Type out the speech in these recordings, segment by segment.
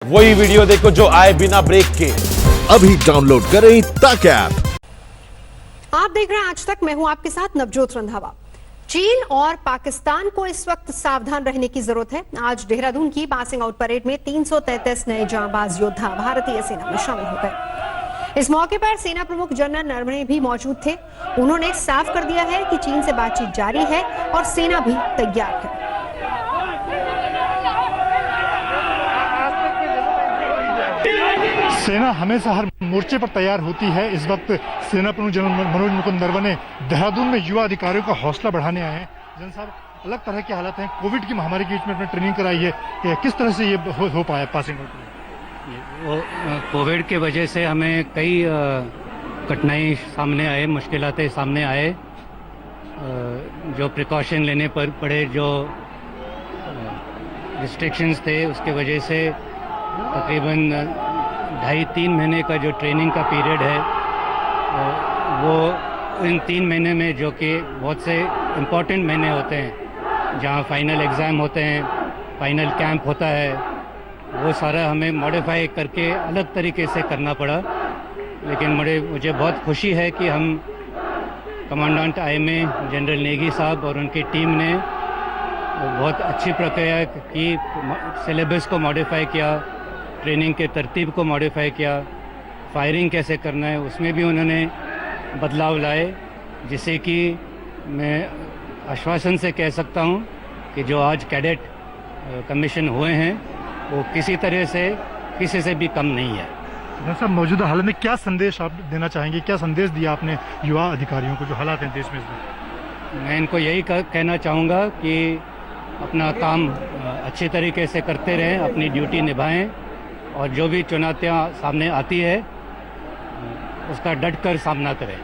वही वीडियो देखो जो आए बिना ब्रेक के। अभी डाउनलोड करें तक ऐप। आप देख रहे हैं आज तक, मैं हूं आपके साथ नवजोत रंधावा। चीन और पाकिस्तान को इस वक्त सावधान रहने की जरूरत है। आज देहरादून की पासिंग आउट परेड में 333 नए जांबाज योद्धा भारतीय सेना में शामिल हो गए। इस मौके पर सेना प्रमुख जनरल नरवणे भी मौजूद थे। उन्होंने साफ कर दिया है कि चीन से बातचीत जारी है और सेना भी तैयार है। सेना हमेशा हर मोर्चे पर तैयार होती है। इस वक्त सेना प्रमुख जनरल मनोज मुकुंद नरवणे देहरादून में युवा अधिकारियों का हौसला बढ़ाने आए हैं। जनरल साहब, अलग तरह के हालात हैं, कोविड की महामारी के बीच में अपने ट्रेनिंग कराई है, किस तरह से ये हो पाया पासिंग आउट? कोविड के वजह से हमें कई कठिनाई सामने आए, मुश्किलातें सामने आए। जो प्रिकॉशन लेने पर पड़े, जो रिस्ट्रिक्शंस थे, उसके वजह से तकरीबन 2.5-3 महीने का जो ट्रेनिंग का पीरियड है, वो इन 3 महीने में, जो कि बहुत से इम्पोर्टेंट महीने होते हैं, जहाँ फाइनल एग्ज़ाम होते हैं, फाइनल कैंप होता है, वो सारा हमें मॉडिफाई करके अलग तरीके से करना पड़ा। लेकिन मुझे बहुत खुशी है कि हम कमांडेंट IMA जनरल नेगी साहब और उनकी टीम ने बहुत अच्छी प्रक्रिया की, सिलेबस को मॉडिफाई किया, ट्रेनिंग के तरतीब को मॉडिफाई किया, फायरिंग कैसे करना है उसमें भी उन्होंने बदलाव लाए, जिससे कि मैं आश्वासन से कह सकता हूं कि जो आज कैडेट कमीशन हुए हैं वो किसी तरह से किसी से भी कम नहीं है। सर, मौजूदा हालत में क्या संदेश आप देना चाहेंगे, क्या संदेश दिया आपने युवा अधिकारियों को, जो हालात हैं देश में? मैं इनको यही कहना चाहूँगा कि अपना काम अच्छे तरीके से करते रहें, अपनी ड्यूटी निभाएं और जो भी चुनौतियाँ सामने आती है उसका डट कर सामना करें।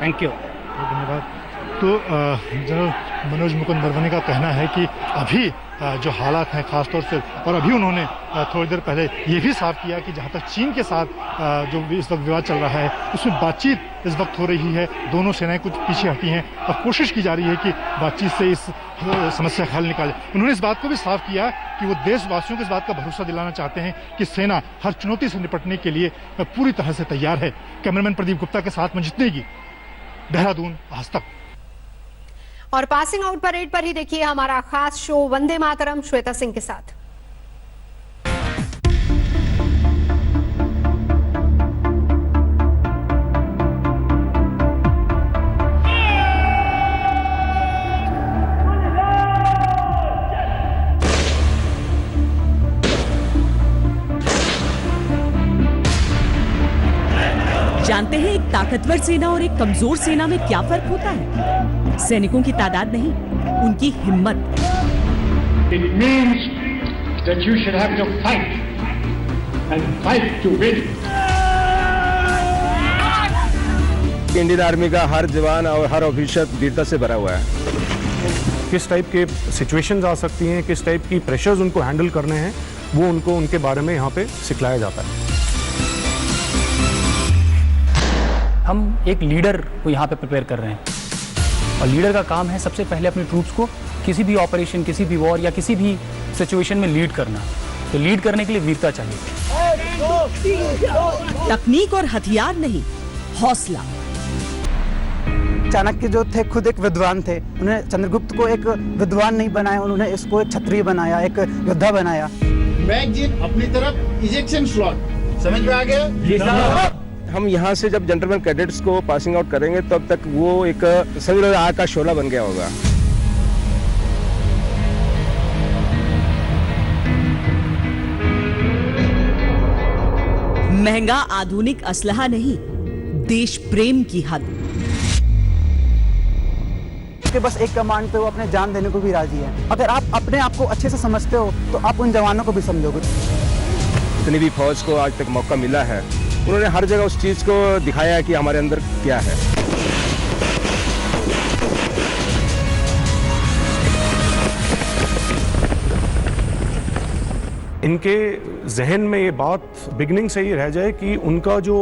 थैंक यू, धन्यवाद। तो जनरल मनोज मुकुंद नरवणे का कहना है कि अभी जो हालात हैं खासतौर से, और अभी उन्होंने थोड़ी देर पहले ये भी साफ किया कि जहाँ तक चीन के साथ जो इस वक्त विवाद चल रहा है उसमें बातचीत इस वक्त हो रही है, दोनों सेनाएं कुछ पीछे हटी हैं और कोशिश की जा रही है कि बातचीत से इस समस्या का हल निकाले। उन्होंने इस बात को भी साफ किया कि वो देशवासियों को इस बात का भरोसा दिलाना चाहते हैं कि सेना हर चुनौती से निपटने के लिए पूरी तरह से तैयार है। कैमरामैन प्रदीप गुप्ता के साथ मंजित नेगी, देहरादून, आज तक। और पासिंग आउट परेड पर ही देखिए हमारा खास शो वंदे मातरम श्वेता सिंह के साथ। जानते हैं एक ताकतवर सेना और एक कमजोर सेना में क्या फर्क होता है? सैनिकों की तादाद नहीं, उनकी हिम्मत। It means that you should have to fight and fight to win. Indian army का हर जवान और हर ऑफिसर वीरता से भरा हुआ है। किस टाइप के सिचुएशंस आ सकती हैं, किस टाइप की प्रेशर्स उनको हैंडल करने हैं, वो उनको उनके बारे में यहाँ पे सिखलाया जाता है। हम एक लीडर को यहाँ पे प्रिपेयर कर रहे हैं और लीडर का काम है सबसे पहले अपने ट्रूप्स को किसी भी ऑपरेशन, किसी भी वॉर या किसी भी सिचुएशन में लीड करना। तो लीड करने के लिए वीरता चाहिए। तकनीक और हथियार नहीं, हौसला। चाणक्य जो थे खुद एक विद्वान थे, उन्होंने चंद्रगुप्त को एक विद्वान नहीं बनाया, उन्होंने इसको एक क्षत्रिय बनाया, एक योद्धा बनाया। मैगजीन अपनी तरफ, इजेक्शन स्लॉट, समझ में आ गया? जी साहब। हम यहाँ से जब जेंटलमैन कैडेट्स को पासिंग आउट करेंगे तब तक वो एक समझ लो आग का शोला बन गया होगा। महंगा आधुनिक असलहा नहीं, देश प्रेम की हद। उसके बस एक कमांड पे वो अपने जान देने को भी राजी है। अगर आप अपने आप को अच्छे से समझते हो तो आप उन जवानों को भी समझोगे। जितनी भी फौज को आज तक मौका मिला है, उन्होंने हर जगह उस चीज़ को दिखाया है कि हमारे अंदर क्या है। इनके जहन में ये बात बिगनिंग से ही रह जाए कि उनका जो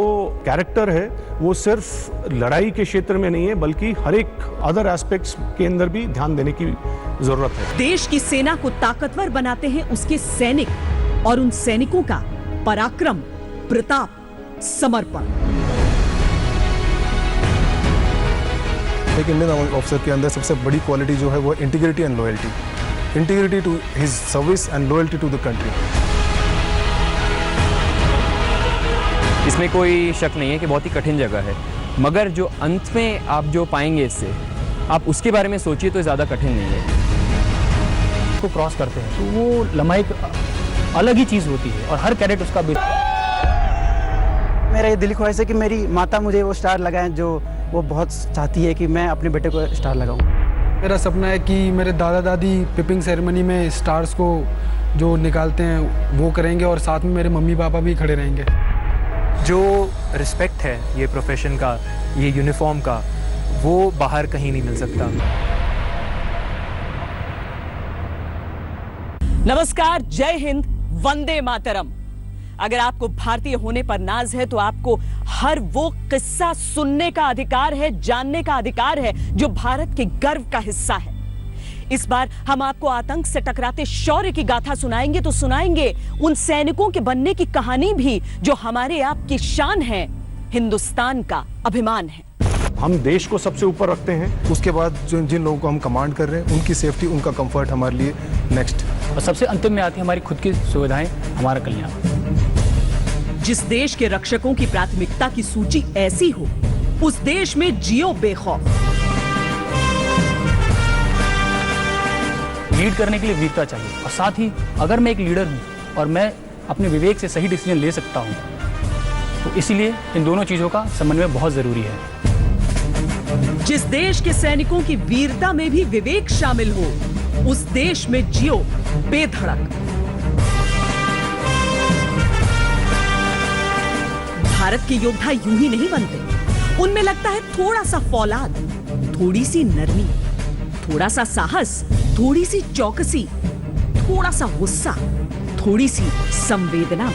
कैरेक्टर है वो सिर्फ लड़ाई के क्षेत्र में नहीं है, बल्कि हर एक अदर एस्पेक्ट्स के अंदर भी ध्यान देने की जरूरत है। देश की सेना को ताकतवर बनाते हैं उसके सैनिक और उन सैनिकों का पराक्रम, प्रताप, समर्पण। एक इंडियन ऑफिसर के अंदर सबसे बड़ी क्वालिटी जो है वो integrity and loyalty, integrity to his service and loyalty to the country. इसमें कोई शक नहीं है कि बहुत ही कठिन जगह है, मगर जो अंत में आप जो पाएंगे इससे, आप उसके बारे में सोचिए तो ज़्यादा कठिन नहीं है। को क्रॉस करते हैं तो वो लम्हा एक अलग ही चीज़ होती है और हर कैडेट उसका मेरा ये दिल ख्वाहिश है कि मेरी माता मुझे वो स्टार लगाएं जो वो बहुत चाहती है कि मैं अपने बेटे को स्टार लगाऊं। मेरा सपना है कि मेरे दादा दादी पिपिंग सेरेमनी में स्टार्स को जो निकालते हैं वो करेंगे और साथ में मेरे मम्मी पापा भी खड़े रहेंगे। जो रिस्पेक्ट है ये प्रोफेशन का, ये यूनिफॉर्म का, वो बाहर कहीं नहीं मिल सकता। नमस्कार, जय हिंद, वंदे मातरम। अगर आपको भारतीय होने पर नाज है तो आपको हर वो किस्सा सुनने का अधिकार है, जानने का अधिकार है जो भारत के गर्व का हिस्सा है। इस बार हम आपको आतंक से टकराते शौर्य की गाथा सुनाएंगे तो सुनाएंगे उन सैनिकों के बनने की कहानी भी जो हमारे आपकी शान है, हिंदुस्तान का अभिमान है। हम देश को सबसे ऊपर रखते हैं, उसके बाद जिन लोगों को हम कमांड कर रहे हैं उनकी सेफ्टी, उनका कंफर्ट हमारे लिए नेक्स्ट। और सबसे अंतिम में आती है हमारी खुद की सुविधाएं, हमारा कल्याण। जिस देश के रक्षकों की प्राथमिकता की सूची ऐसी हो, उस देश में जियो बेखौफ। लीड करने के लिए वीरता चाहिए और साथ ही अगर मैं एक लीडर हूं और मैं अपने विवेक से सही डिसीजन ले सकता हूं, तो इसीलिए इन दोनों चीजों का समन्वय बहुत जरूरी है। जिस देश के सैनिकों की वीरता में भी विवेक शामिल हो, उस देश में जियो बेधड़क। भारत के योद्धा यूं ही नहीं बनते, उनमें लगता है थोड़ा सा फौलाद, थोड़ी सी नरमी, थोड़ा सा साहस, थोड़ी सी चौकसी, थोड़ा सा गुस्सा, थोड़ी सी संवेदना।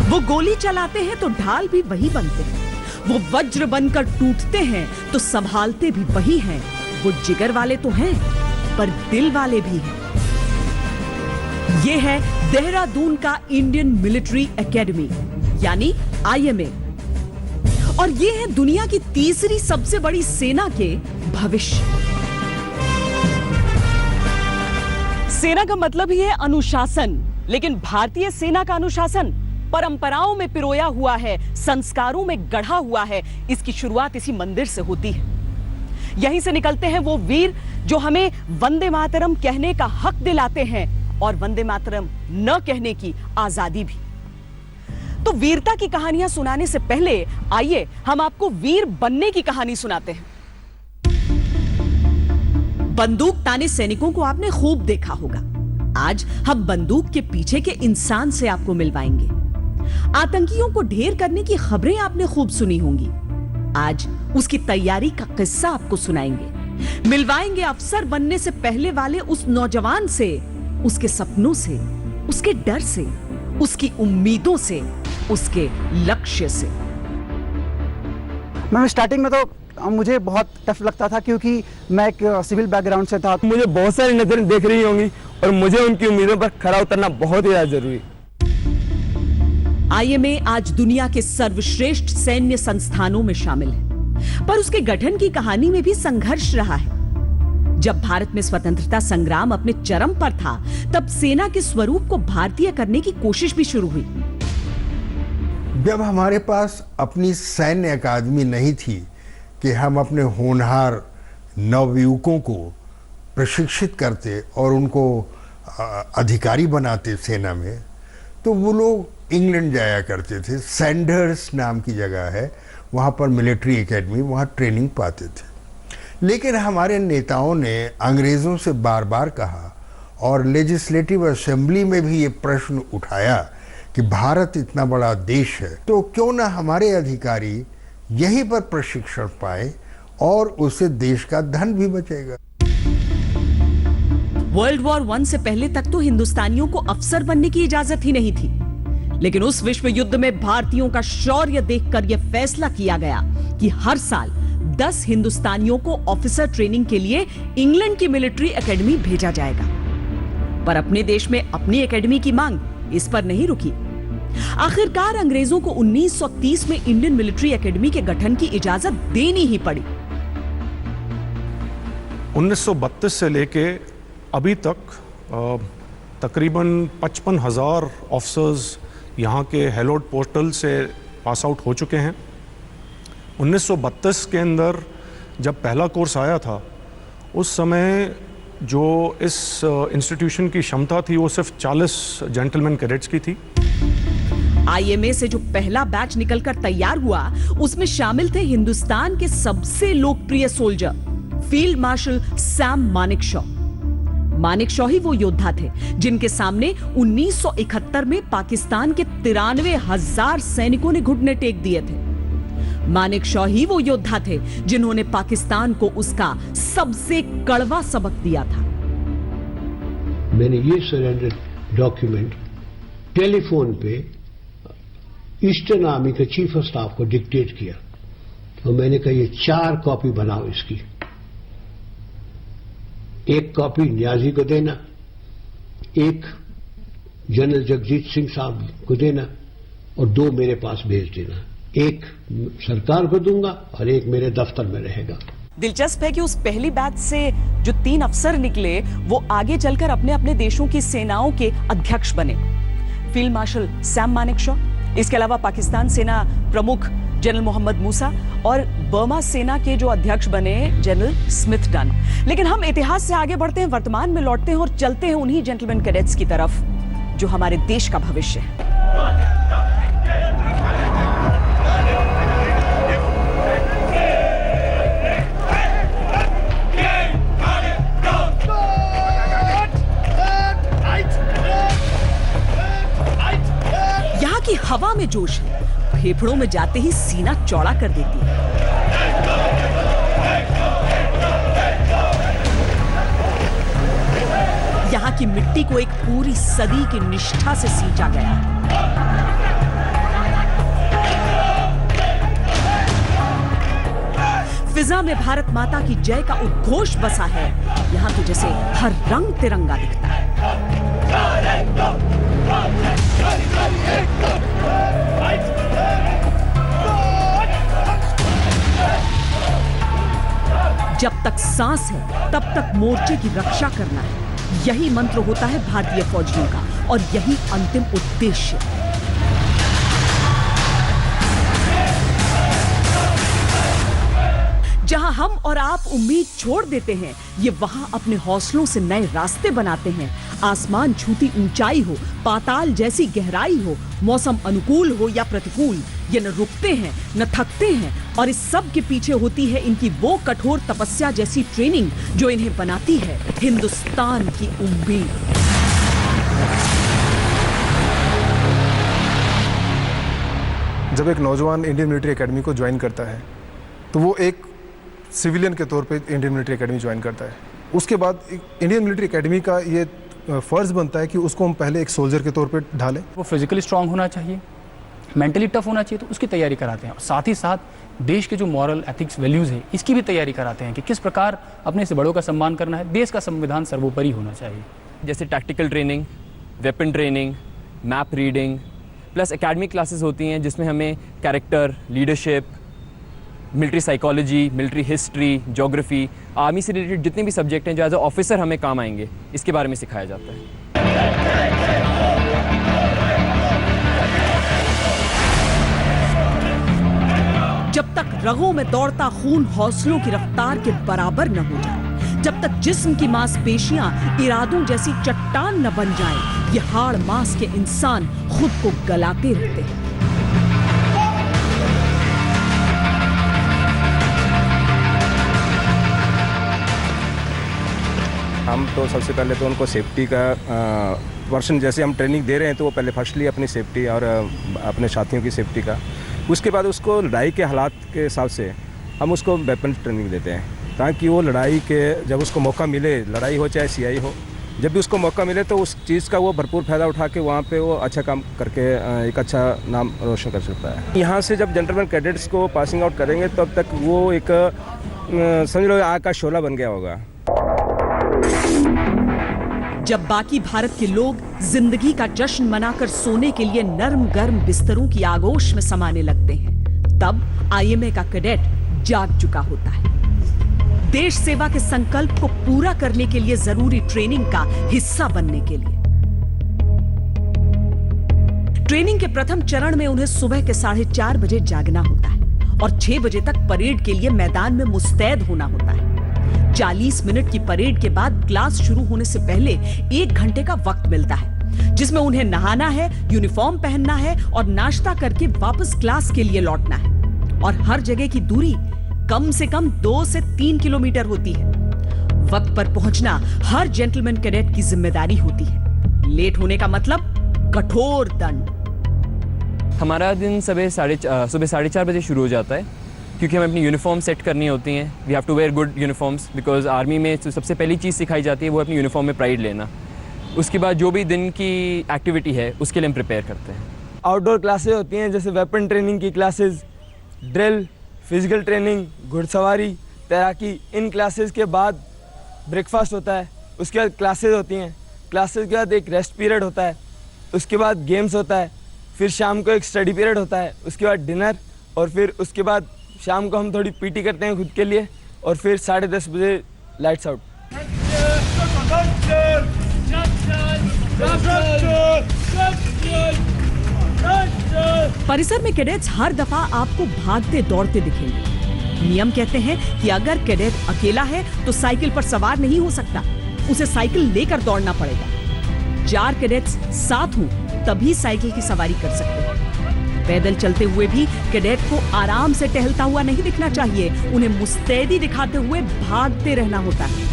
वो गोली चलाते हैं तो ढाल भी वही बनते हैं, वो वज्र बनकर टूटते हैं तो संभालते भी वही हैं। वो जिगर वाले तो हैं पर दिल वाले भी हैं। ये है देहरादून का इंडियन मिलिट्री एकेडमी यानी IMA, और ये है दुनिया की तीसरी सबसे बड़ी सेना के भविष्य। सेना का मतलब ही है अनुशासन, लेकिन भारतीय सेना का अनुशासन परंपराओं में पिरोया हुआ है, संस्कारों में गढ़ा हुआ है। इसकी शुरुआत इसी मंदिर से होती है। यहीं से निकलते हैं वो वीर जो हमें वंदे मातरम कहने का हक दिलाते हैं और वंदे मातरम न कहने की आजादी भी। तो वीरता की कहानियां सुनाने से पहले आइए हम आपको वीर बनने की कहानी सुनाते हैं। बंदूक ताने सैनिकों को आपने खूब देखा होगा। आज हम बंदूक के पीछे के इंसान से आपको मिलवाएंगे। आतंकियों को ढेर करने की खबरें आपने खूब सुनी होंगी। आज उसकी तैयारी का किस्सा आपको सुनाएंगे। मिलवाएंगे अफसर बनने से पहले वाले उस नौजवान से, उसके सपनों से, उसके डर से, उसकी उम्मीदों से, उसके लक्ष्य से। मैं स्टार्टिंग में तो मुझे बहुत टफ लगता था क्योंकि मैं एक सिविल बैकग्राउंड से था। मुझे बहुत सारी नजरें देख रही होंगी और मुझे उनकी उम्मीदों पर खरा उतरना बहुत ही ज्यादा जरूरी। IMA आज दुनिया के सर्वश्रेष्ठ सैन्य संस्थानों में शामिल है, पर उसके गठन की कहानी में भी संघर्ष रहा है। जब भारत में स्वतंत्रता संग्राम अपने चरम पर था, तब सेना के स्वरूप को भारतीय करने की कोशिश भी शुरू हुई। जब हमारे पास अपनी सैन्य अकादमी नहीं थी कि हम अपने होनहार नवयुवकों को प्रशिक्षित करते और उनको अधिकारी बनाते सेना में, तो वो लोग इंग्लैंड जाया करते थे। सैंडर्स नाम की जगह है, वहाँ पर मिलिट्री एकेडमी, वहाँ ट्रेनिंग पाते थे। लेकिन हमारे नेताओं ने अंग्रेज़ों से बार बार कहा और लेजिस्लेटिव असेंबली में भी ये प्रश्न उठाया कि भारत इतना बड़ा देश है तो क्यों ना हमारे अधिकारी यहीं पर प्रशिक्षण पाए और उससे देश का धन भी बचेगा। वर्ल्ड वॉर 1 से पहले तक तो हिंदुस्तानियों को अफसर बनने की इजाजत ही नहीं थी, लेकिन उस विश्व युद्ध में भारतीयों का शौर्य देखकर यह फैसला किया गया कि हर साल 10 हिंदुस्तानियों को ऑफिसर ट्रेनिंग के लिए इंग्लैंड की मिलिट्री एकेडमी भेजा जाएगा। पर अपने देश में अपनी एकेडमी की मांग इस पर नहीं रुकी। आखिरकार अंग्रेजों को 1930 में इंडियन मिलिट्री एकेडमी के गठन की इजाजत देनी ही पड़ी। 1932 से लेके अभी तक तकरीबन 55,000 ऑफिसर्स यहाँ के हेलोड पोर्टल से पास आउट हो चुके हैं। 1932 के अंदर जब पहला कोर्स आया था, उस समय जो इस इंस्टीट्यूशन की क्षमता थी वो सिर्फ 40 जेंटलमैन कैडेट्स की थी। आईएमए से जो पहला बैच निकलकर तैयार हुआ, उसमें शामिल थे हिंदुस्तान के सबसे लोकप्रिय soldier field marshal Sam Manekshaw. Manekshaw ही वो योद्धा थे जिनके सामने 1971 में पाकिस्तान के 93,000 सैनिकों ने घुटने टेक दिए थे। मानेकशॉ ही वो योद्धा थे जिन्होंने पाकिस्तान को उसका सबसे कड़वा सबक दिया था। मैंने ये सरेंडर डॉक्यूमेंट टेलीफोन पे ईस्टर्न आर्मी के चीफ ऑफ स्टाफ को डिक्टेट किया, तो मैंने कहा ये 4 कॉपी बनाओ इसकी, 1 कॉपी न्याजी को देना, 1 जनरल जगजीत सिंह साहब को देना और 2 मेरे पास भेज देना। 1 सरकार को दूंगा और 1 मेरे दफ्तर में रहेगा। दिलचस्प है कि उस पहली बैच से जो 3 अफसर निकले, वो आगे चलकर अपने अपने देशों की सेनाओं के अध्यक्ष बने। फील्ड मार्शल सैम मानेकशॉ, इसके अलावा पाकिस्तान सेना प्रमुख जनरल मोहम्मद मूसा और बर्मा सेना के जो अध्यक्ष बने जनरल स्मिथ डन। लेकिन हम इतिहास से आगे बढ़ते हैं, वर्तमान में लौटते हैं और चलते हैं उन्हीं जेंटलमैन कैडेट्स की तरफ जो हमारे देश का भविष्य है। यहाँ की हवा में जोश है, फेफड़ों में जाते ही सीना चौड़ा कर देती है। यहाँ की मिट्टी को एक पूरी सदी की निष्ठा से सींचा गया है। फिजा में भारत माता की जय का उद्घोष बसा है। यहाँ तो जैसे हर रंग तिरंगा दिखता है। जब तक सांस है तब तक मोर्चे की रक्षा करना है, यही मंत्र होता है भारतीय फौजियों का और यही अंतिम उद्देश्य। जहां हम और आप उम्मीद छोड़ देते हैं, ये वहां अपने हौसलों से नए रास्ते बनाते हैं। आसमान छूती ऊंचाई हो, पाताल जैसी गहराई हो, मौसम अनुकूल हो या प्रतिकूल, ये न रुकते हैं न थकते हैं और इस सब के पीछे होती है इनकी वो कठोर तपस्या जैसी ट्रेनिंग जो इन्हें बनाती है हिंदुस्तान की उम्मीद। जब एक नौजवान इंडियन मिलिट्री एकेडमी को ज्वाइन करता है तो वो एक सिविलियन के तौर पे इंडियन मिलिट्री एकेडमी ज्वाइन करता है। उसके बाद इंडियन मिलिट्री एकेडमी का ये फ़र्ज़ बनता है कि उसको हम पहले एक सोल्जर के तौर पे ढालें। वो फिजिकली स्ट्रांग होना चाहिए, मेंटली टफ होना चाहिए, तो उसकी तैयारी कराते हैं। और साथ ही साथ देश के जो मॉरल एथिक्स वैल्यूज़ है, इसकी भी तैयारी कराते हैं कि किस प्रकार अपने से बड़ों का सम्मान करना है। देश का संविधान सर्वोपरि होना चाहिए। जैसे tactical training, weapon training, map reading, plus academic classes होती हैं जिसमें हमें character, leadership, military psychology, military history, geography, army से रिलेटेड जितने भी सब्जेक्ट हैं जो एज ए ऑफिसर हमें काम आएंगे, इसके बारे में सिखाया जाता है। जब तक रगों में दौड़ता खून हौसलों की रफ्तार के बराबर न हो जाए, जब तक जिस्म की मांसपेशियां इरादों जैसी चट्टान न बन जाएं, ये हाड़ मांस के इंसान खुद को गलाते रहते हैं। हम तो सबसे पहले तो उनको सेफ्टी का वर्षन, जैसे हम ट्रेनिंग दे रहे हैं तो वो पहले फर्स्टली अपनी सेफ्टी और अपने साथियों की सेफ्टी का, उसके बाद उसको लड़ाई के हालात के हिसाब से हम उसको वेपन ट्रेनिंग देते हैं ताकि वो लड़ाई के जब उसको मौका मिले, लड़ाई हो चाहे सीआई हो, जब भी उसको मौका मिले तो उस चीज़ का वो भरपूर फ़ायदा उठा के वहाँ पे वो अच्छा काम करके एक अच्छा नाम रोशन कर सकता है। यहाँ से जब जेंटलमैन कैडेट्स को पासिंग आउट करेंगे तब तक वो एक समझ लो आग का शोला बन गया होगा। जब बाकी भारत के लोग जिंदगी का जश्न मनाकर सोने के लिए नरम गर्म बिस्तरों की आगोश में समाने लगते हैं, तब आईएमए का कैडेट जाग चुका होता है। देश सेवा के संकल्प को पूरा करने के लिए जरूरी ट्रेनिंग का हिस्सा बनने के लिए। ट्रेनिंग के प्रथम चरण में उन्हें सुबह के 4:30 बजे जागना होता है और 6 बजे तक परेड के लिए मैदान में मुस्तैद होना होता है। 40 मिनट की परेड के बाद क्लास शुरू होने से पहले 1 घंटे का वक्त मिलता है, जिसमें उन्हें नहाना है, यूनिफॉर्म पहनना है और नाश्ता करके वापस क्लास के लिए लौटना है। और हर जगह की दूरी कम से कम 2 से 3 किलोमीटर होती है। वक्त पर पहुंचना हर जेंटलमैन कैडेट की जिम्मेदारी होती है। लेट होने का मतलब कठोर दंड। हमारा दिन सुबह 4:30 बजे शुरू हो जाता है, क्योंकि हमें अपनी यूनिफॉर्म सेट करनी होती हैं। We have to wear good uniforms, because army में जो सबसे पहली चीज़ सिखाई जाती है वो अपनी यूनिफॉर्म में प्राइड लेना। उसके बाद जो भी दिन की एक्टिविटी है उसके लिए हम प्रिपेयर करते हैं। आउटडोर क्लासेस होती हैं, जैसे वेपन ट्रेनिंग की क्लासेस, ड्रिल, फिजिकल ट्रेनिंग, घुड़सवारी, तैराकी। इन क्लासेस के बाद ब्रेकफास्ट होता है, उसके बाद क्लासेस होती हैं, क्लासेस के बाद एक रेस्ट पीरियड होता है, उसके बाद गेम्स होता है, फिर शाम को एक स्टडी पीरियड होता है, उसके बाद डिनर, और फिर उसके बाद शाम को हम थोड़ी पीटी करते हैं खुद के लिए, और फिर 10:30 बजे लाइट्स आउट। परिसर में कैडेट्स हर दफा आपको भागते दौड़ते दिखेंगे। नियम कहते हैं कि अगर कैडेट अकेला है तो साइकिल पर सवार नहीं हो सकता, उसे साइकिल लेकर दौड़ना पड़ेगा। 4 कैडेट्स साथ हों तभी साइकिल की सवारी कर सकते हैं। पैदल चलते हुए भी कैडेट को आराम से टहलता हुआ नहीं दिखना चाहिए, उन्हें मुस्तैदी दिखाते हुए भागते रहना होता है।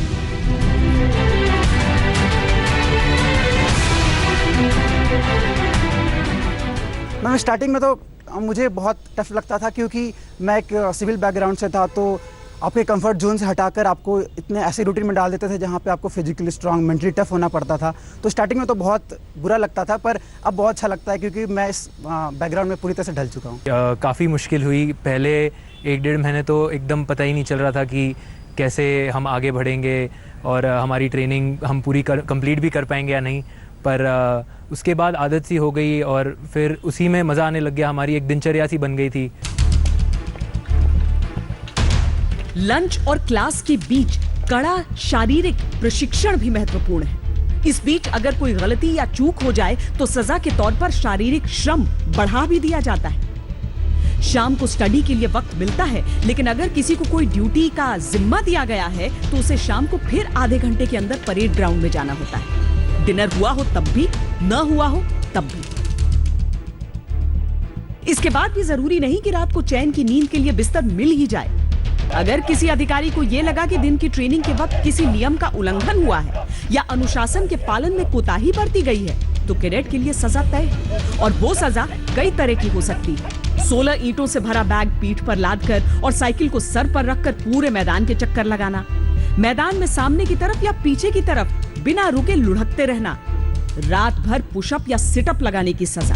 मैं स्टार्टिंग में तो मुझे बहुत टफ लगता था, क्योंकि मैं एक सिविल बैकग्राउंड से था, तो आपके कंफर्ट जोन से हटाकर आपको इतने ऐसे रूटीन में डाल देते थे जहाँ पे आपको फिजिकली स्ट्रांग, मेंटली टफ होना पड़ता था। तो स्टार्टिंग में तो बहुत बुरा लगता था, पर अब बहुत अच्छा लगता है, क्योंकि मैं इस बैकग्राउंड में पूरी तरह से ढल चुका हूँ। काफ़ी मुश्किल हुई। पहले 1-1.5 महीने तो एकदम पता ही नहीं चल रहा था कि कैसे हम आगे बढ़ेंगे और हमारी ट्रेनिंग हम पूरी कंप्लीट भी कर पाएंगे या नहीं। पर उसके बाद आदत सी हो गई और फिर उसी में मज़ा आने लग गया। हमारी एक दिनचर्या सी बन गई थी। लंच और क्लास के बीच कड़ा शारीरिक प्रशिक्षण भी महत्वपूर्ण है। इस बीच अगर कोई गलती या चूक हो जाए तो सजा के तौर पर शारीरिक श्रम बढ़ा भी दिया जाता है। शाम को स्टडी के लिए वक्त मिलता है, लेकिन अगर किसी को कोई ड्यूटी का जिम्मा दिया गया है तो उसे शाम को फिर आधे घंटे के अंदर परेड ग्राउंड में जाना होता है। डिनर हुआ हो तब भी, न हुआ हो तब भी। इसके बाद भी जरूरी नहीं कि रात को चैन की नींद के लिए बिस्तर मिल ही जाए। अगर किसी अधिकारी को यह लगा कि दिन की ट्रेनिंग के वक्त किसी नियम का उल्लंघन हुआ है या अनुशासन के पालन में कोताही बरती गई है, तो कैडेट के लिए सजा तय है, और वो सजा कई तरह की हो सकती है। 16 ईंटों से भरा बैग पीठ पर लादकर और साइकिल को सर पर रखकर पूरे मैदान के चक्कर लगाना, मैदान में सामने की तरफ या पीछे की तरफ बिना रुके लुढ़कते रहना, रात भर पुशअप या सिटअप लगाने की सजा,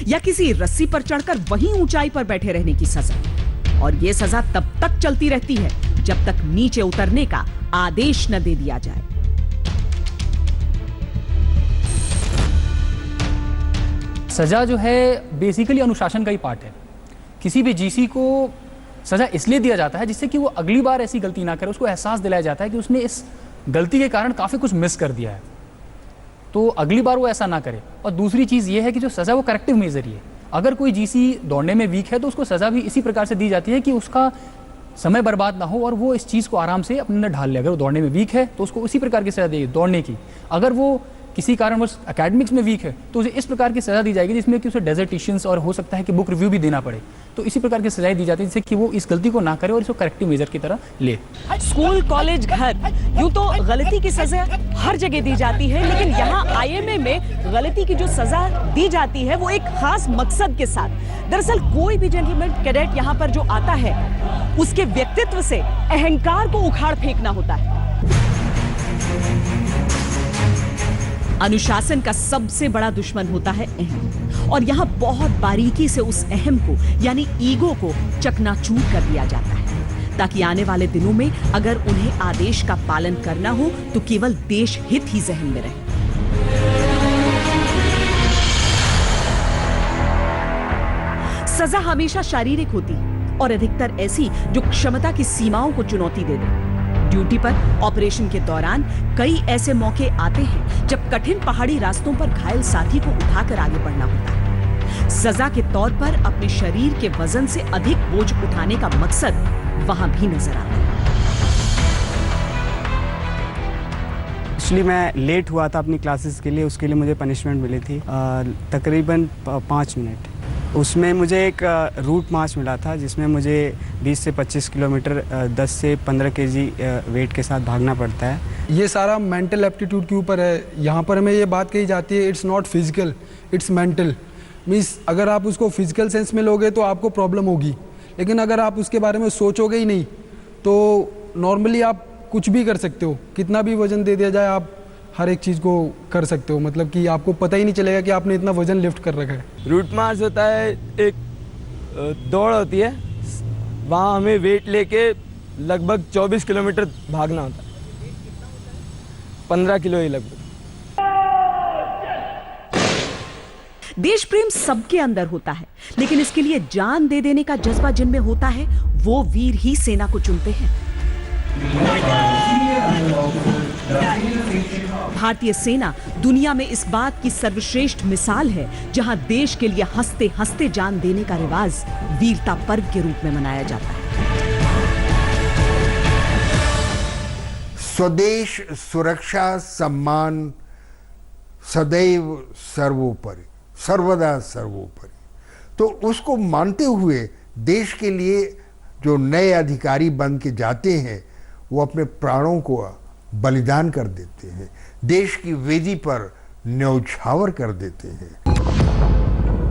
या किसी रस्सी पर चढ़कर वहीं ऊंचाई पर बैठे रहने की सजा। और यह सजा तब तक चलती रहती है जब तक नीचे उतरने का आदेश न दे दिया जाए। सजा जो है बेसिकली अनुशासन का ही पार्ट है। किसी भी जीसी को सजा इसलिए दिया जाता है जिससे कि वो अगली बार ऐसी गलती ना करे। उसको एहसास दिलाया जाता है कि उसने इस गलती के कारण काफ़ी कुछ मिस कर दिया है, तो अगली बार वो ऐसा ना करे। और दूसरी चीज़ ये है कि जो सज़ा वो करेक्टिव मेजर ही है। अगर कोई जीसी दौड़ने में वीक है तो उसको सज़ा भी इसी प्रकार से दी जाती है कि उसका समय बर्बाद ना हो और वो इस चीज़ को आराम से अपने अंदर ढाल ले। अगर वो दौड़ने में वीक है तो उसको उसी प्रकार की सज़ा देगी दौड़ने की। अगर वो किसी कारणवश एकेडमिक्स में वीक है तो उसे इस प्रकार की सज़ा दी जाएगी जिसमें कि उसे डेजर्टेशंस और हो सकता है कि बुक रिव्यू भी देना पड़े। तो इसी प्रकार की सजाएं दी जाती है जिससे कि वो इस गलती को ना करे और इसको करेक्टिव मेजर की तरह ले। स्कूल, कॉलेज, घर, यूं तो गलती की सजा हर जगह दी जाती है, लेकिन यहाँ आईएमए में गलती की जो सजा दी जाती है वो एक खास मकसद के साथ। दरअसल कोई भी जेंटलमैन कैडेट यहाँ पर जो आता है उसके व्यक्तित्व से अहंकार को उखाड़ फेंकना होता है। अनुशासन का सबसे बड़ा दुश्मन होता है अहम, और यहाँ बहुत बारीकी से उस अहम को यानी ईगो को चकनाचूर कर दिया जाता है, ताकि आने वाले दिनों में अगर उन्हें आदेश का पालन करना हो तो केवल देश हित ही जहन में रहे। सजा हमेशा शारीरिक होती है और अधिकतर ऐसी जो क्षमता की सीमाओं को चुनौती दे दे। ड्यूटी पर ऑपरेशन के दौरान कई ऐसे मौके आते हैं जब कठिन पहाड़ी रास्तों पर घायल साथी को उठाकर आगे बढ़ना होता है। सजा के तौर पर अपने शरीर के वजन से अधिक बोझ उठाने का मकसद वहां भी नजर आता है। एक्चुअली मैं लेट हुआ था अपनी क्लासेस के लिए, उसके लिए मुझे पनिशमेंट मिली थी तकरीबन 5 मिनट। उसमें मुझे एक रूट मार्च मिला था जिसमें मुझे 20 से 25 किलोमीटर 10 से 15 केजी वेट के साथ भागना पड़ता है। ये सारा मेंटल एप्टीट्यूड के ऊपर है। यहाँ पर हमें ये बात कही जाती है it's not physical, it's mental. Means अगर आप उसको फिजिकल सेंस में लोगे तो आपको प्रॉब्लम होगी, लेकिन अगर आप उसके बारे में सोचोगे ही नहीं तो नॉर्मली आप कुछ भी कर सकते हो। कितना भी वजन दे दिया जाए आप हर एक चीज़ को कर सकते हो, मतलब कि आपको पता ही नहीं चलेगा कि आपने इतना वजन लिफ्ट कर रखा है। रूट मार्च होता है, एक दौड़ होती है, वहाँ हमें वेट लेके लगभग 24 किलोमीटर भागना होता है, 15 किलो ही लगभग। देश प्रेम सबके अंदर होता है, लेकिन इसके लिए जान दे देने का जज्बा जिनमें होता है वो वीर ही सेना को चुनते हैं। भारतीय सेना दुनिया में इस बात की सर्वश्रेष्ठ मिसाल है जहां देश के लिए हंसते हंसते जान देने का रिवाज वीरता पर्व के रूप में मनाया जाता है। स्वदेश सुरक्षा सम्मान सदैव सर्वोपरि, सर्वदा सर्वोपरि। तो उसको मानते हुए देश के लिए जो नए अधिकारी बन के जाते हैं वो अपने प्राणों को बलिदान कर देते हैं, देश की वेदी पर न्यौछावर कर देते हैं।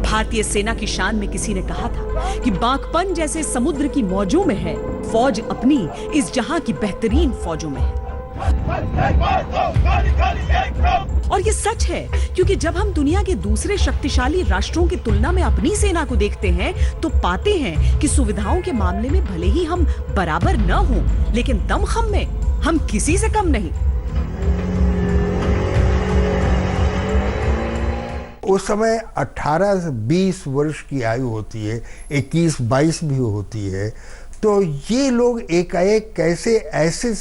भारतीय सेना की शान में किसी ने कहा था कि बागपन जैसे समुद्र की मौजों में है फौज अपनी इस जहां की बेहतरीन फौजों में है। और ये सच है क्योंकि जब हम दुनिया के दूसरे शक्तिशाली राष्ट्रों की तुलना में अपनी सेना को देखते हैं तो पाते हैं कि सुविधाओं के मामले में भले ही हम बराबर न हों, लेकिन दमखम में हम किसी से कम नहीं। उस समय 18 से 20 वर्ष की आयु होती है, 21-22 भी होती है। तो ये लोग एकाएक कैसे ऐसे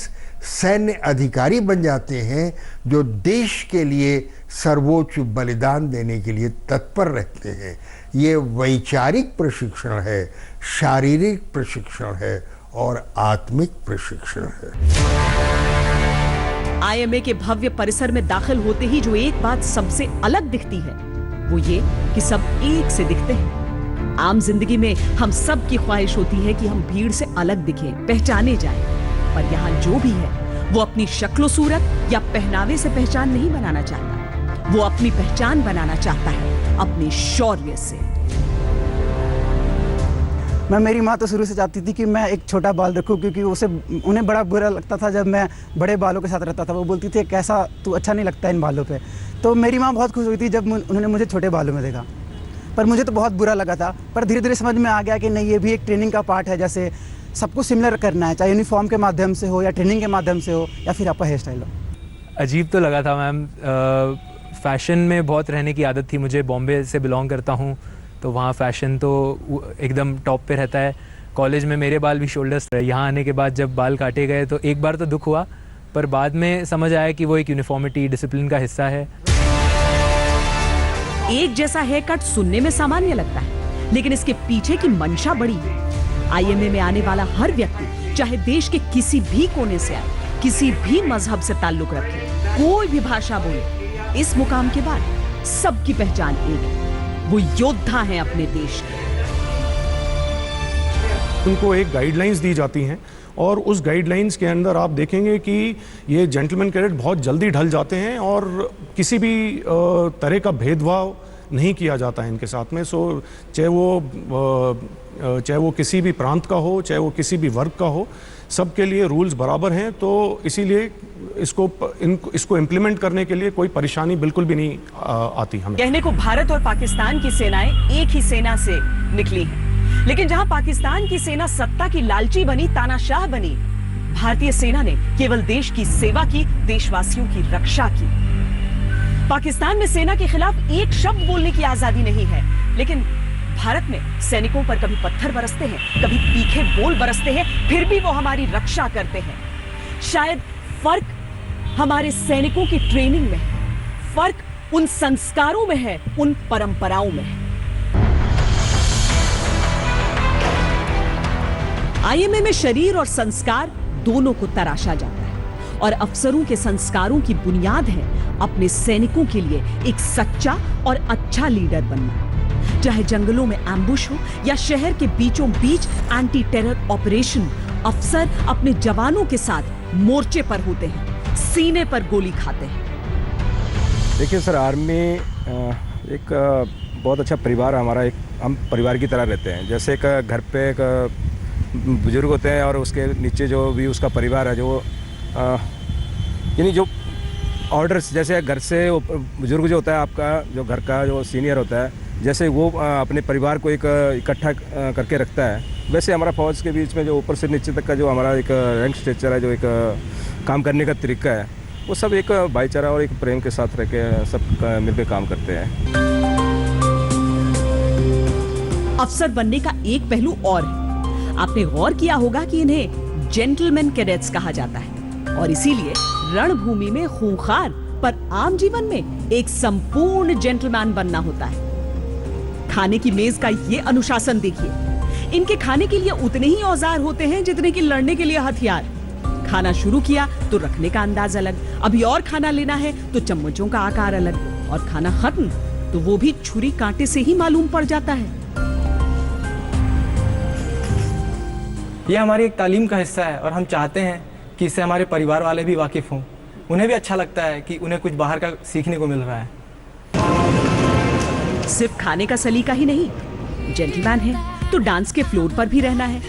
सैन्य अधिकारी बन जाते हैं जो देश के लिए सर्वोच्च बलिदान देने के लिए तत्पर रहते हैं। ये वैचारिक प्रशिक्षण है, शारीरिक प्रशिक्षण है और आत्मिक प्रशिक्षण है। आईएमए के भव्य परिसर में दाखिल होते ही जो एक बात सबसे अलग दिखती है वो ये कि सब एक से दिखते हैं। आम जिंदगी में हम सब की ख्वाहिश होती है कि हम भीड़ से अलग दिखें, पहचाने जाएं। पर यहाँ जो भी है वो अपनी शक्लो सूरत या पहनावे से पहचान नहीं बनाना चाहता, वो अपनी पहचान बनाना चाहता है अपने शौर्य से। मेरी माँ तो शुरू से चाहती थी कि मैं एक छोटा बाल रखूं क्योंकि उन्हें बड़ा बुरा लगता था जब मैं बड़े बालों के साथ रहता था। वो बोलती थी कैसा तू अच्छा नहीं लगता इन बालों पे। तो मेरी माँ बहुत खुश हुई थी जब उन्होंने मुझे छोटे बालों में देखा, पर मुझे तो बहुत बुरा लगा था। पर धीरे धीरे समझ में आ गया कि नहीं, ये भी एक ट्रेनिंग का पार्ट है। जैसे सबको सिमिलर करना है, चाहे यूनिफॉर्म के माध्यम से हो या ट्रेनिंग के माध्यम से हो या फिर आपका हेयर स्टाइल हो। अजीब तो लगा था मैम। फ़ैशन में बहुत रहने की आदत थी मुझे, बॉम्बे से बिलोंग करता हूँ तो वहाँ फ़ैशन तो एकदम टॉप पे रहता है। कॉलेज में मेरे बाल भी शोल्डर्स रहे। यहाँ आने के बाद जब बाल काटे गए तो एक बार तो दुख हुआ, पर बाद में समझ आया कि वो एक यूनिफॉर्मिटी, डिसिप्लिन का हिस्सा है। एक जैसा हेयर कट सुनने में सामान्य लगता है, लेकिन इसके पीछे की मंशा बड़ी है। आईएमए में आने वाला हर व्यक्ति चाहे देश के किसी भी कोने से आए, किसी भी मजहब से ताल्लुक रखे, कोई भी भाषा बोले, इस मुकाम के बाद सबकी पहचान एक है, वो योद्धा हैं अपने देश के। उनको एक गाइडलाइंस दी जाती हैं और उस गाइडलाइंस के अंदर आप देखेंगे कि ये जेंटलमैन कैडेट बहुत जल्दी ढल जाते हैं और किसी भी तरह का भेदभाव नहीं किया जाता है इनके साथ में। सो चाहे वो किसी भी प्रांत का हो, चाहे वो किसी भी वर्ग का हो, सबके लिए रूल्स बराबर हैं। तो इसीलिए इसको इम्प्लीमेंट करने के लिए कोई परेशानी बिल्कुल भी नहीं आती हमें। कहने को भारत और पाकिस्तान की सेनाएं एक ही सेना से निकली हैं, लेकिन जहां पाकिस्तान की सेना सत्ता की लालची बनी, तानाशाह बनी, भारतीय सेना ने केवल देश की सेवा की, देशवासियों की रक्षा की। पाकिस्तान में सेना के खिलाफ एक शब्द बोलने की आजादी नहीं है, लेकिन भारत में सैनिकों पर कभी पत्थर बरसते हैं, कभी तीखे बोल बरसते हैं, फिर भी वो हमारी रक्षा करते हैं। शायद फर्क हमारे सैनिकों की ट्रेनिंग में है, फर्क उन संस्कारों में है, उन परंपराओं में है। आईएमए में शरीर और संस्कार दोनों को तराशा जाता है और अफसरों के संस्कारों की बुनियाद है अपने सैनिकों के लिए एक सच्चा और अच्छा लीडर बनना। चाहे जंगलों में एम्बुश हो या शहर के बीचों बीच एंटी टेरर ऑपरेशन, अफसर अपने जवानों के साथ मोर्चे पर होते हैं, सीने पर गोली खाते हैं। देखिए सर, आर्मी एक बहुत अच्छा परिवार हमारा, एक हम परिवार की तरह रहते हैं। जैसे एक घर पे एक बुजुर्ग होते हैं और उसके नीचे जो भी उसका परिवार है, जो यानी जो ऑर्डर्स, जैसे घर से बुजुर्ग जो होता है आपका, जो घर का जो सीनियर होता है, जैसे वो अपने परिवार को एक इकट्ठा करके रखता है, वैसे हमारा फौज के बीच में जो ऊपर से नीचे तक का जो हमारा एक रैंक स्ट्रक्चर है, जो एक काम करने का तरीका है, वो सब एक भाईचारा और एक प्रेम के साथ रह के सब मिलकर काम करते हैं। अफसर बनने का एक पहलू और है। आपने गौर किया होगा कि इन्हें जेंटलमैन कैडेट्स कहा जाता है और इसीलिए रणभूमि में खूंखार पर आम जीवन में एक संपूर्ण जेंटलमैन बनना होता है। खाने की मेज का ये अनुशासन देखिए। इनके खाने के लिए उतने ही औजार होते हैं जितने कि लड़ने के लिए हथियार। खाना शुरू किया तो रखने का अंदाज अलग, अभी और खाना लेना है तो चम्मचों का आकार अलग, और खाना खत्म तो वो भी छुरी कांटे से ही मालूम पड़ जाता है। ये हमारी एक तालीम का हिस्सा है और हम चाहते हैं कि इससे हमारे परिवार वाले भी वाकिफ हों। उन्हें भी अच्छा लगता है कि उन्हें कुछ बाहर का सीखने को मिल रहा है। सिर्फ खाने का सलीका ही नहीं, जेंटलमैन है तो डांस के फ्लोर पर भी रहना है।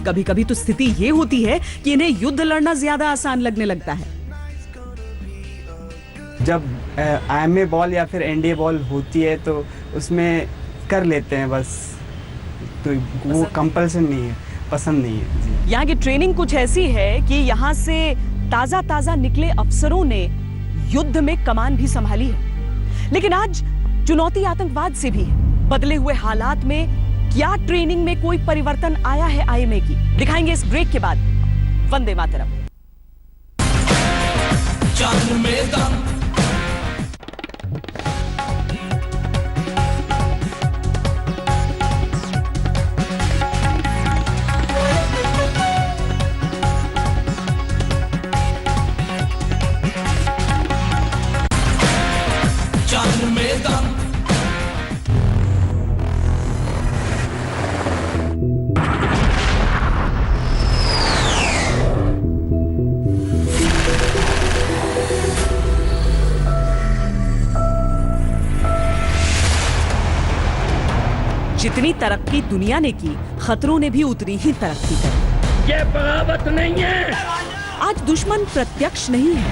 कभी कभी तो स्थिति ये होती है कि इन्हें युद्ध लड़ना ज्यादा आसान लगने लगता है। जब आईएमए बॉल या फिर एनडीए बॉल होती है तो उसमें कर लेते हैं बस, तो वो कंपल्सन नहीं है, पसंद नहीं है। यहाँ की ट्रेनिंग कुछ ऐसी है कि यहाँ से ताजा ताजा निकले अफसरों ने युद्ध में कमान भी संभाली है। लेकिन आज चुनौती आतंकवाद से भी है। बदले हुए हालात में क्या ट्रेनिंग में कोई परिवर्तन आया है आईएमए की? दिखाएंगे इस ब्रेक के बाद। वंदे मातरम। जितनी तरक्की दुनिया ने की, खतरों ने भी उतनी ही तरक्की की। ये बगावत नहीं है। आज दुश्मन प्रत्यक्ष नहीं है,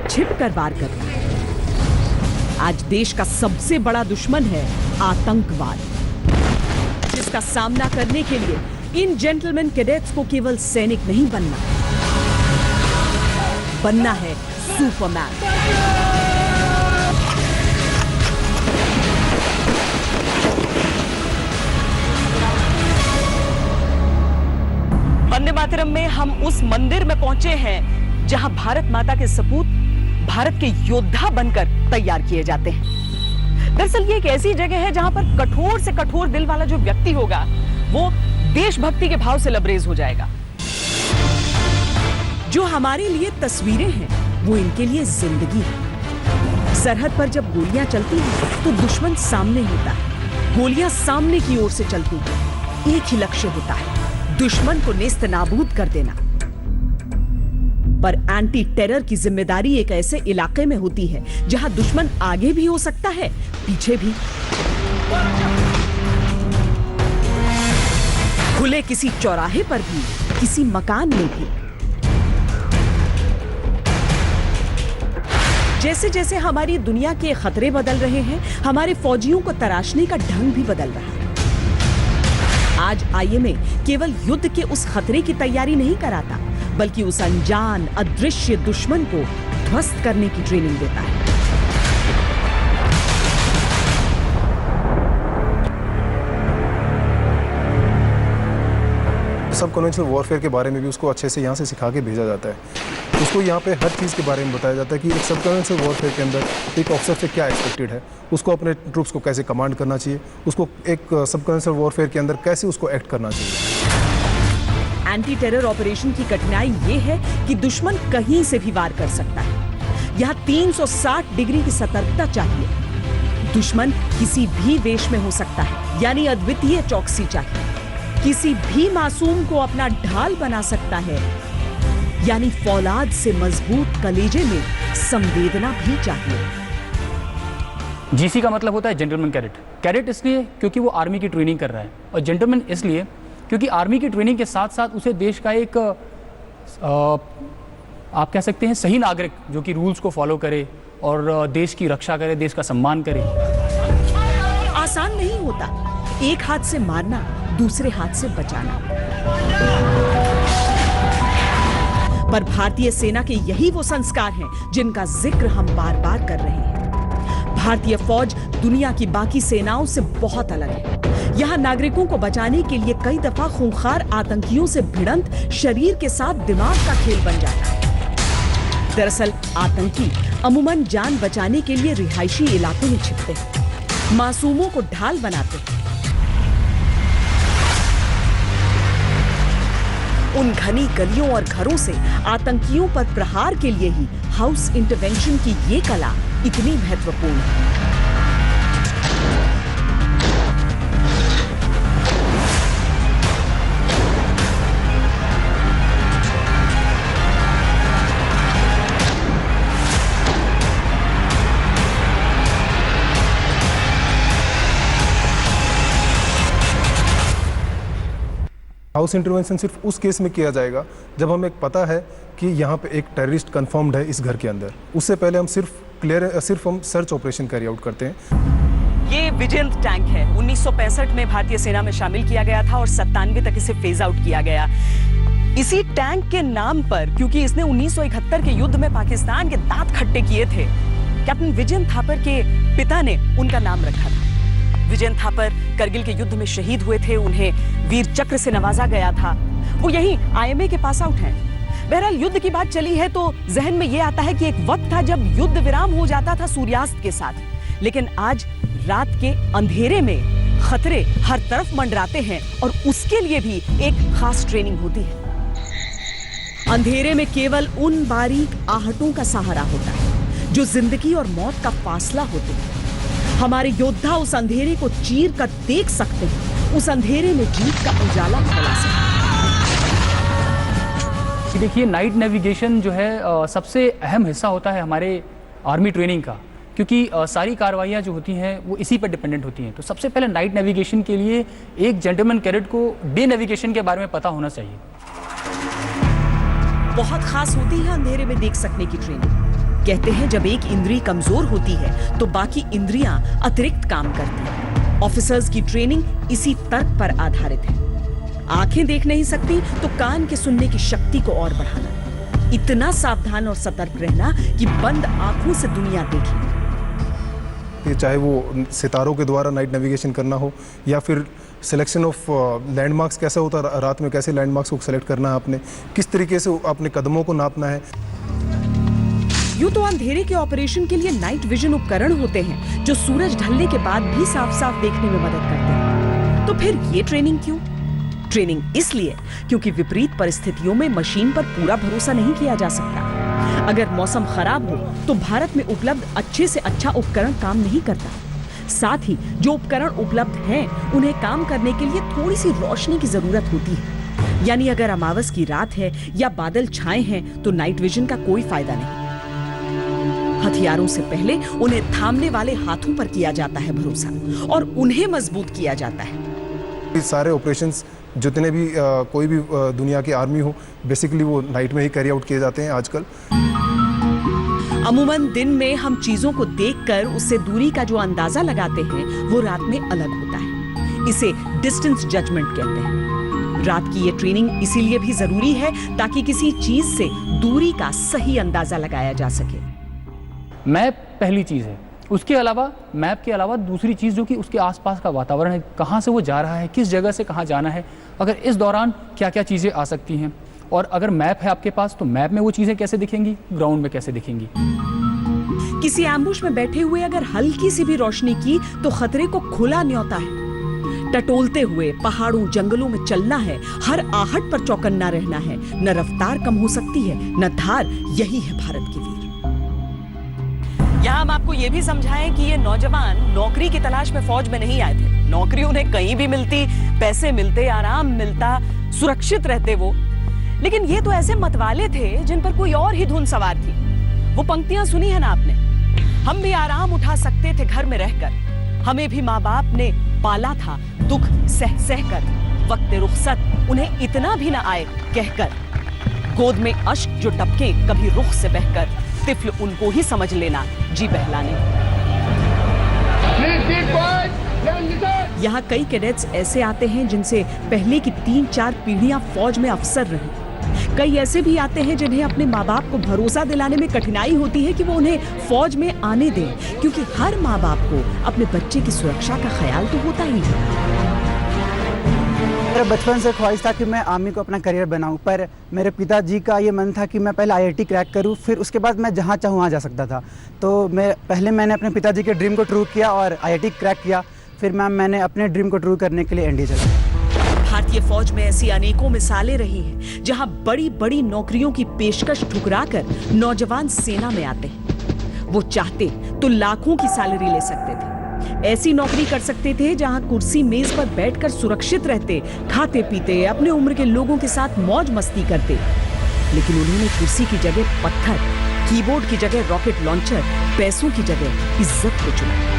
छिप कर वार कर रहा है। आज देश का सबसे बड़ा दुश्मन है आतंकवाद, जिसका सामना करने के लिए इन जेंटलमैन कैडेट्स को केवल सैनिक नहीं बनना है सुपरमैन। वंदे मातरम में हम उस मंदिर में पहुंचे हैं जहां भारत माता के सपूत भारत के योद्धा बनकर तैयार किए जाते हैं। दरअसल ये एक ऐसी जगह है जहां पर कठोर से कठोर दिल वाला जो व्यक्ति होगा वो देशभक्ति के भाव से लबरेज हो जाएगा। जो हमारे लिए तस्वीरें हैं वो इनके लिए जिंदगी है। सरहद पर जब गोलियां चलती हैं तो दुश्मन सामने होता है, गोलियां सामने की ओर से चलती हैं। एक ही लक्ष्य होता है, दुश्मन को नेस्त नाबूद कर देना। पर एंटी टेरर की जिम्मेदारी एक ऐसे इलाके में होती है जहां दुश्मन आगे भी हो सकता है, पीछे भी। खुले किसी चौराहे पर भी, किसी मकान में भी। जैसे जैसे हमारी दुनिया के खतरे बदल रहे हैं, हमारे फौजियों को तराशने का ढंग भी बदल रहा है। आज आईएमए केवल युद्ध के उस खतरे की तैयारी नहीं कराता, बल्कि उस अनजान अदृश्य दुश्मन को ध्वस्त करने की ट्रेनिंग देता है। सब कन्वेंशनल वॉरफेयर के बारे में भी उसको अच्छे से यहाँ से सिखा के भेजा जाता है। उसको यहाँ पे हर चीज़ के बारे में बताया जाता है कि एक सब कन्वेंशनल वॉरफेयर के अंदर एक ऑफिसर से क्या एक्सपेक्टेड है, उसको अपने ट्रूप्स को कैसे कमांड करना चाहिए, उसको एक सब कन्वेंशनल वॉरफेयर के अंदर कैसे उसको एक्ट करना चाहिए। एंटी टेरर ऑपरेशन की कठिनाई ये है कि दुश्मन कहीं से भी वार कर सकता है। यहाँ 360 डिग्री की सतर्कता चाहिए। दुश्मन किसी भी वेश में हो सकता है, यानी अद्वितीय चौकसी चाहिए। किसी भी मासूम को अपना ढाल बना सकता है, यानी फौलाद से मजबूत कलेजे में संवेदना भी चाहिए। जीसी का मतलब होता है जेंटलमैन कैडेट। कैडेट इसलिए क्योंकि वो आर्मी की ट्रेनिंग कर रहा है, और जेंटलमैन इसलिए क्योंकि आर्मी की ट्रेनिंग के साथ साथ उसे देश का एक आप कह सकते हैं सही नागरिक, जो कि रूल्स को फॉलो करे और देश की रक्षा करे, देश का सम्मान करे। आसान नहीं होता एक हाथ से मारना, दूसरे हाथ से बचाना, पर भारतीय सेना के यही वो संस्कार हैं जिनका जिक्र हम बार बार कर रहे हैं। भारतीय फौज दुनिया की बाकी सेनाओं से बहुत अलग है। यहाँ नागरिकों को बचाने के लिए कई दफा खूंखार आतंकियों से भिड़ंत शरीर के साथ दिमाग का खेल बन जाता है। दरअसल आतंकी अमूमन जान बचाने के लिए रिहायशी इलाकों में छिपते हैं, मासूमों को ढाल बनाते हैं। उन घनी गलियों और घरों से आतंकियों पर प्रहार के लिए ही हाउस इंटरवेंशन की ये कला इतनी महत्वपूर्ण है। हाउस इंटरवेंशन सिर्फ उस केस में किया जाएगा जब हमें पता है कि यहाँ पे एक टेररिस्ट कंफर्म्ड है इस घर के अंदर। उससे पहले हम सिर्फ हम सर्च ऑपरेशन कैरी आउट करते हैं। ये विजयंत टैंक है। 1965 में भारतीय सेना में शामिल किया गया था और 97 तक इसे फेज आउट किया गया। इसी टैंक के नाम पर, क्योंकि इसने 1971 के युद्ध में पाकिस्तान के दांत खट्टे किए थे, कैप्टन विजयंत थापर के पिता ने उनका नाम रखा था। विजयंत थापर करगिल के युद्ध में शहीद हुए थे, उन्हें वीर चक्र से नवाजा गया था। वो यहीं आईएमए के पास आउट हैं। बहरहाल युद्ध की बात चली है तो जहन में ये आता है कि एक वक्त था जब युद्ध विराम हो जाता था सूर्यास्त के साथ, लेकिन आज रात के अंधेरे में खतरे हर तरफ मंडराते हैं और उसके लिए भी एक खास ट्रेनिंग होती है। अंधेरे में केवल उन बारीक आहटों का सहारा होता है जो जिंदगी और मौत का फासला होते हैं। हमारे योद्धा उस अंधेरे को चीर कर देख सकते हैं, उस अंधेरे में जीत का उजाला फैला सकते हैं। देखिए, नाइट नेविगेशन जो है सबसे अहम हिस्सा होता है हमारे आर्मी ट्रेनिंग का, क्योंकि सारी कार्रवाइयाँ जो होती हैं वो इसी पर डिपेंडेंट होती हैं। तो सबसे पहले नाइट नेविगेशन के लिए एक जेंटलमैन कैडेट को डे नेविगेशन के बारे में पता होना चाहिए। बहुत खास होती है अंधेरे में देख सकने की ट्रेनिंग। कहते हैं जब एक इंद्री कमजोर होती है तो बाकी इंद्रियां अतिरिक्त काम करती हैं। ऑफिसर्स की ट्रेनिंग इसी तर्क पर आधारित है। आंखें देख नहीं सकती तो कान के सुनने की शक्ति को और बढ़ाना, इतना सावधान और सतर्क रहना कि बंद आंखों से दुनिया देखे। चाहे वो सितारों के द्वारा नाइट नेविगेशन करना हो या फिर सिलेक्शन ऑफ लैंडमार्क्स कैसा होता है, रात में कैसे लैंडमार्क्स को सेलेक्ट करना है आपने, किस तरीके से अपने कदमों को नापना है। यूं तो अंधेरे के ऑपरेशन के लिए नाइट विजन उपकरण होते हैं जो सूरज ढलने के बाद भी साफ साफ देखने में मदद करते हैं। तो फिर ये ट्रेनिंग क्यों? ट्रेनिंग इसलिए क्योंकि विपरीत परिस्थितियों में मशीन पर पूरा भरोसा नहीं किया जा सकता। अगर मौसम खराब हो तो भारत में उपलब्ध अच्छे से अच्छा उपकरण काम नहीं करता। साथ ही जो उपकरण उपलब्ध हैं, उन्हें काम करने के लिए थोड़ी सी रोशनी की जरूरत होती है। यानी अगर अमावस की रात है या बादल छाए हैं तो नाइट विजन का कोई फायदा नहीं। हथियारों से पहले उन्हें थामने वाले हाथों पर किया जाता है भरोसा और उन्हें मजबूत किया जाता है। सारे ऑपरेशंस जितने भी कोई भी दुनिया की आर्मी हो, बेसिकली वो नाइट में ही कैरी आउट किए जाते हैं आजकल। अमूमन दिन में हम चीजों को देखकर उससे दूरी का जो अंदाजा लगाते हैं वो रात में अलग होता है। इसे डिस्टेंस जजमेंट कहते हैं। रात की ये ट्रेनिंग इसीलिए भी जरूरी है ताकि किसी चीज से दूरी का सही अंदाजा लगाया जा सके। मैप पहली चीज़ है। उसके अलावा मैप के अलावा दूसरी चीज़ जो कि उसके आसपास का वातावरण है, कहाँ से वो जा रहा है, किस जगह से कहाँ जाना है, अगर इस दौरान क्या क्या चीज़ें आ सकती हैं, और अगर मैप है आपके पास तो मैप में वो चीज़ें कैसे दिखेंगी, ग्राउंड में कैसे दिखेंगी। किसी एम्बुश में बैठे हुए अगर हल्की सी भी रोशनी की तो खतरे को खुला न्योता है। टटोलते हुए पहाड़ों जंगलों में चलना है, हर आहट पर चौकन्ना रहना है। न रफ्तार कम हो सकती है न धार, यही है भारत के वीर। यहाँ हम आपको ये भी समझाएं कि ये नौजवान नौकरी की तलाश में फौज में नहीं आए थे। नौकरी उन्हें कहीं भी मिलती, पैसे मिलते, आराम मिलता, सुरक्षित रहते वो। लेकिन ये तो ऐसे मतवाले थे जिन पर कोई और ही धुन सवार थी। वो पंक्तियां सुनी है ना आपने, हम भी आराम उठा सकते थे घर में रहकर, हमें भी माँ बाप ने पाला था दुख सह सह कर, वक्त रुखसत उन्हें इतना भी ना आए कहकर, गोद में अश्क जो टपके कभी रुख से बहकर, तिफल उनको ही समझ लेना जी बहलाने। यहाँ कई कैडेट्स ऐसे आते हैं जिनसे पहले की 3-4 पीढ़ियां फौज में अफसर रही। कई ऐसे भी आते हैं जिन्हें अपने माँ बाप को भरोसा दिलाने में कठिनाई होती है कि वो उन्हें फौज में आने दें, क्योंकि हर माँ बाप को अपने बच्चे की सुरक्षा का ख्याल तो होता ही है। मेरा बचपन से ख्वाहिश था कि मैं आर्मी को अपना करियर बनाऊं, पर मेरे पिताजी का ये मन था कि मैं पहले IIT क्रैक करूं, फिर उसके बाद मैं जहां चाहूं वहां जा सकता था। तो मैंने अपने पिताजी के ड्रीम को ट्रू किया और IIT क्रैक किया। फिर मैंने अपने ड्रीम को ट्रू करने के लिए ND चला। भारतीय फौज में ऐसी अनेकों मिसालें रही हैं जहां बड़ी बड़ी नौकरियों की पेशकश ठुकराकर नौजवान सेना में आते हैं। वो चाहते तो लाखों की सैलरी ले सकते थे, ऐसी नौकरी कर सकते थे जहां कुर्सी मेज पर बैठकर सुरक्षित रहते, खाते पीते, अपने उम्र के लोगों के साथ मौज मस्ती करते। लेकिन उन्होंने कुर्सी की जगह पत्थर, कीबोर्ड की जगह रॉकेट लॉन्चर, पैसों की जगह इज्जत को चुना।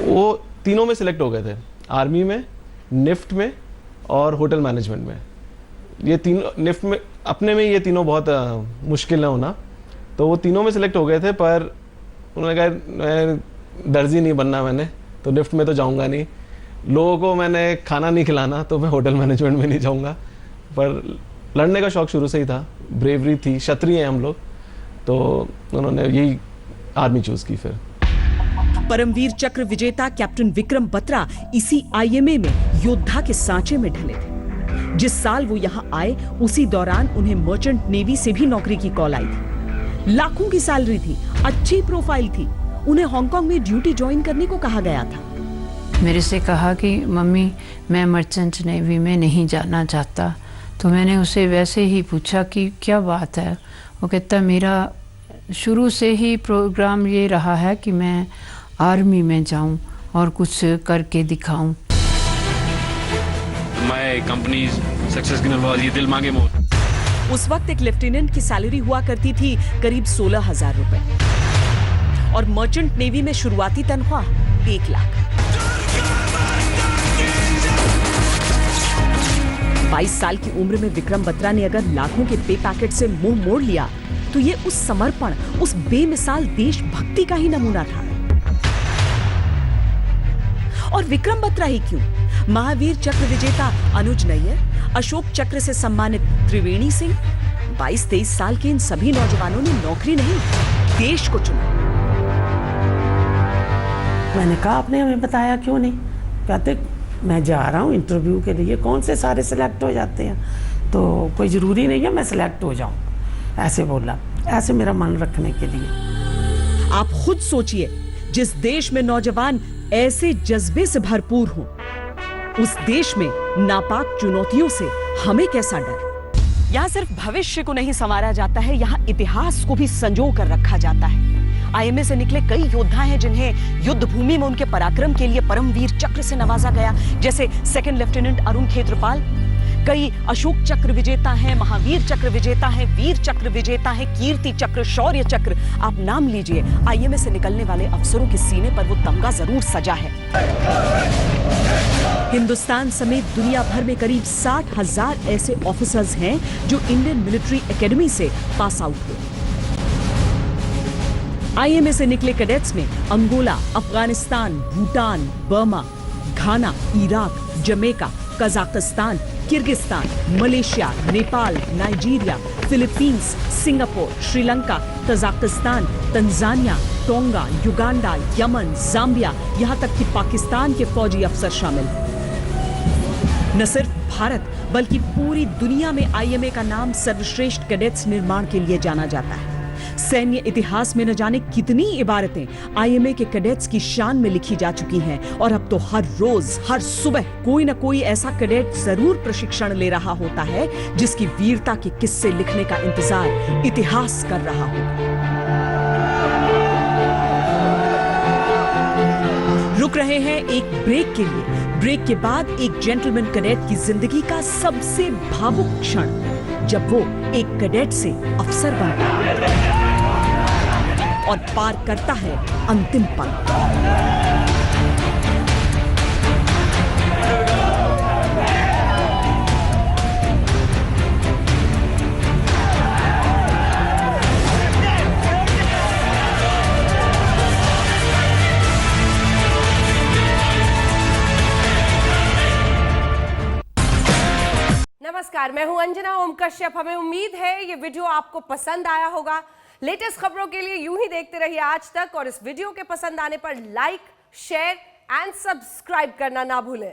वो तीनों में सिलेक्ट हो गए थे, आर्मी में, निफ्ट में और होटल मैनेजमेंट में। ये तीनों निफ्ट में अपने में ये तीनों बहुत मुश्किल है होना, तो वो तीनों में सिलेक्ट हो गए थे। पर उन्होंने कहा मैं दर्जी नहीं बनना, मैंने तो निफ्ट में तो जाऊंगा नहीं, लोगों को मैंने खाना नहीं खिलाना, तो मैं होटल मैनेजमेंट में नहीं जाऊंगा। पर लड़ने का शौक शुरू से ही था, ब्रेवरी थी, क्षत्रिय हैं हम लोग, तो उन्होंने यही आर्मी चूज की। फिर परमवीर चक्र विजेता कैप्टन विक्रम बत्रा इसी IMA में योद्धा के सांचे में ढले थे। जिस साल वो यहाँ आए उसी दौरान उन्हें मर्चेंट नेवी से भी नौकरी की कॉल आई थी। लाखों की सैलरी थी, अच्छी प्रोफाइल थी। उन्हें हांगकांग में ड्यूटी ज्वाइन करने को कहा गया था। मेरे से कहा कि मम्मी मैं मर्चेंट नेवी में नहीं जाना चाहता, तो मैंने उसे वैसे ही पूछा कि क्या बात है। वो कहता मेरा शुरू से ही प्रोग्राम ये रहा है कि मैं आर्मी में जाऊं और कुछ करके दिखाऊं। My company's success की नवाज ये दिल मांगे मोर। उस वक्त एक लेफ्टिनेंट की सैलरी हुआ करती थी करीब 16,000 रुपए और मर्चेंट नेवी में शुरुआती तनख्वाह 1 लाख। 22 साल की उम्र में विक्रम बत्रा ने अगर लाखों के पे पैकेट से मुंह मोड़ लिया तो ये उस समर्पण, उस बेमिसाल देशभक्ति का ही नमूना था। और विक्रम बत्रा ही क्यों, महावीर चक्र विजेता अनुज नैयर, अशोक चक्र से सम्मानित त्रिवेणी सिंह, 22-23 साल के इन सभी नौजवानों ने नौकरी नहीं, देश को चुना। मैंने कहा आपने हमें बताया क्यों नहीं? कहते मैं जा रहा हूँ इंटरव्यू के लिए, कौन से सारे सिलेक्ट हो जाते हैं, तो कोई ज़रूरी नहीं है मैं सिलेक्ट हो जाऊँ, ऐसे बोला, ऐसे मेरा मन रखने के लिए। आप खुद सोचिए, जिस देश में नौजवान ऐसे जज्बे से भरपूर हो, उस देश में नापाक चुनौतियों से हमें कैसा डर। यहाँ सिर्फ भविष्य को नहीं संवारा जाता है, यहाँ इतिहास को भी संजो कर रखा जाता है। IMA से निकले कई योद्धा हैं जिन्हें युद्ध भूमि में उनके पराक्रम के लिए परमवीर चक्र से नवाजा गया, जैसे 2nd लेफ्टिनेंट अरुण खेत्रपाल। कई अशोक चक्र विजेता हैं, महावीर चक्र विजेता हैं, वीर चक्र विजेता हैं, कीर्ति चक्र, शौर्य चक्र, आप नाम लीजिए। IMA से निकलने वाले अफसरों के सीने पर वो तमगा जरूर सजा है। हिंदुस्तान समेत दुनिया भर में करीब 60,000 ऐसे ऑफिसर्स हैं जो इंडियन मिलिट्री एकेडमी से पास आउट हुए। IMA से निकले कैडेट्स में Angola, Afghanistan, Bhutan, Burma, Ghana, Iraq, Jamaica, Kazakhstan, Kyrgyzstan, Malaysia, Nepal, Nigeria, Philippines, Singapore, Sri Lanka, Tajikistan, Tanzania, Tonga, Uganda, Yemen, Zambia, यहाँ तक कि पाकिस्तान के फौजी अफसर शामिल। न सिर्फ भारत बल्कि पूरी दुनिया में आईएमए का नाम सर्वश्रेष्ठ कैडेट्स निर्माण के लिए जाना जाता है। सैन्य इतिहास में न जाने कितनी इबारतें आईएमए के कैडेट्स की शान में लिखी जा चुकी हैं और अब तो हर रोज हर सुबह कोई न कोई ऐसा कैडेट जरूर प्रशिक्षण ले रहा होता है जिसकी वीरता के किस्से लिखने का इंतजार इतिहास कर रहा होगा। रुक रहे हैं एक ब्रेक के लिए। ब्रेक के बाद एक जेंटलमैन कैडेट की जिंदगी का सबसे भावुक क्षण, जब वो एक कैडेट से अफसर बनता है और पार करता है अंतिम पल। नमस्कार, मैं हूं अंजना ओम कश्यप। हमें उम्मीद है ये वीडियो आपको पसंद आया होगा। लेटेस्ट खबरों के लिए यूं ही देखते रहिए आज तक, और इस वीडियो के पसंद आने पर लाइक, शेयर एंड सब्सक्राइब करना ना भूलें।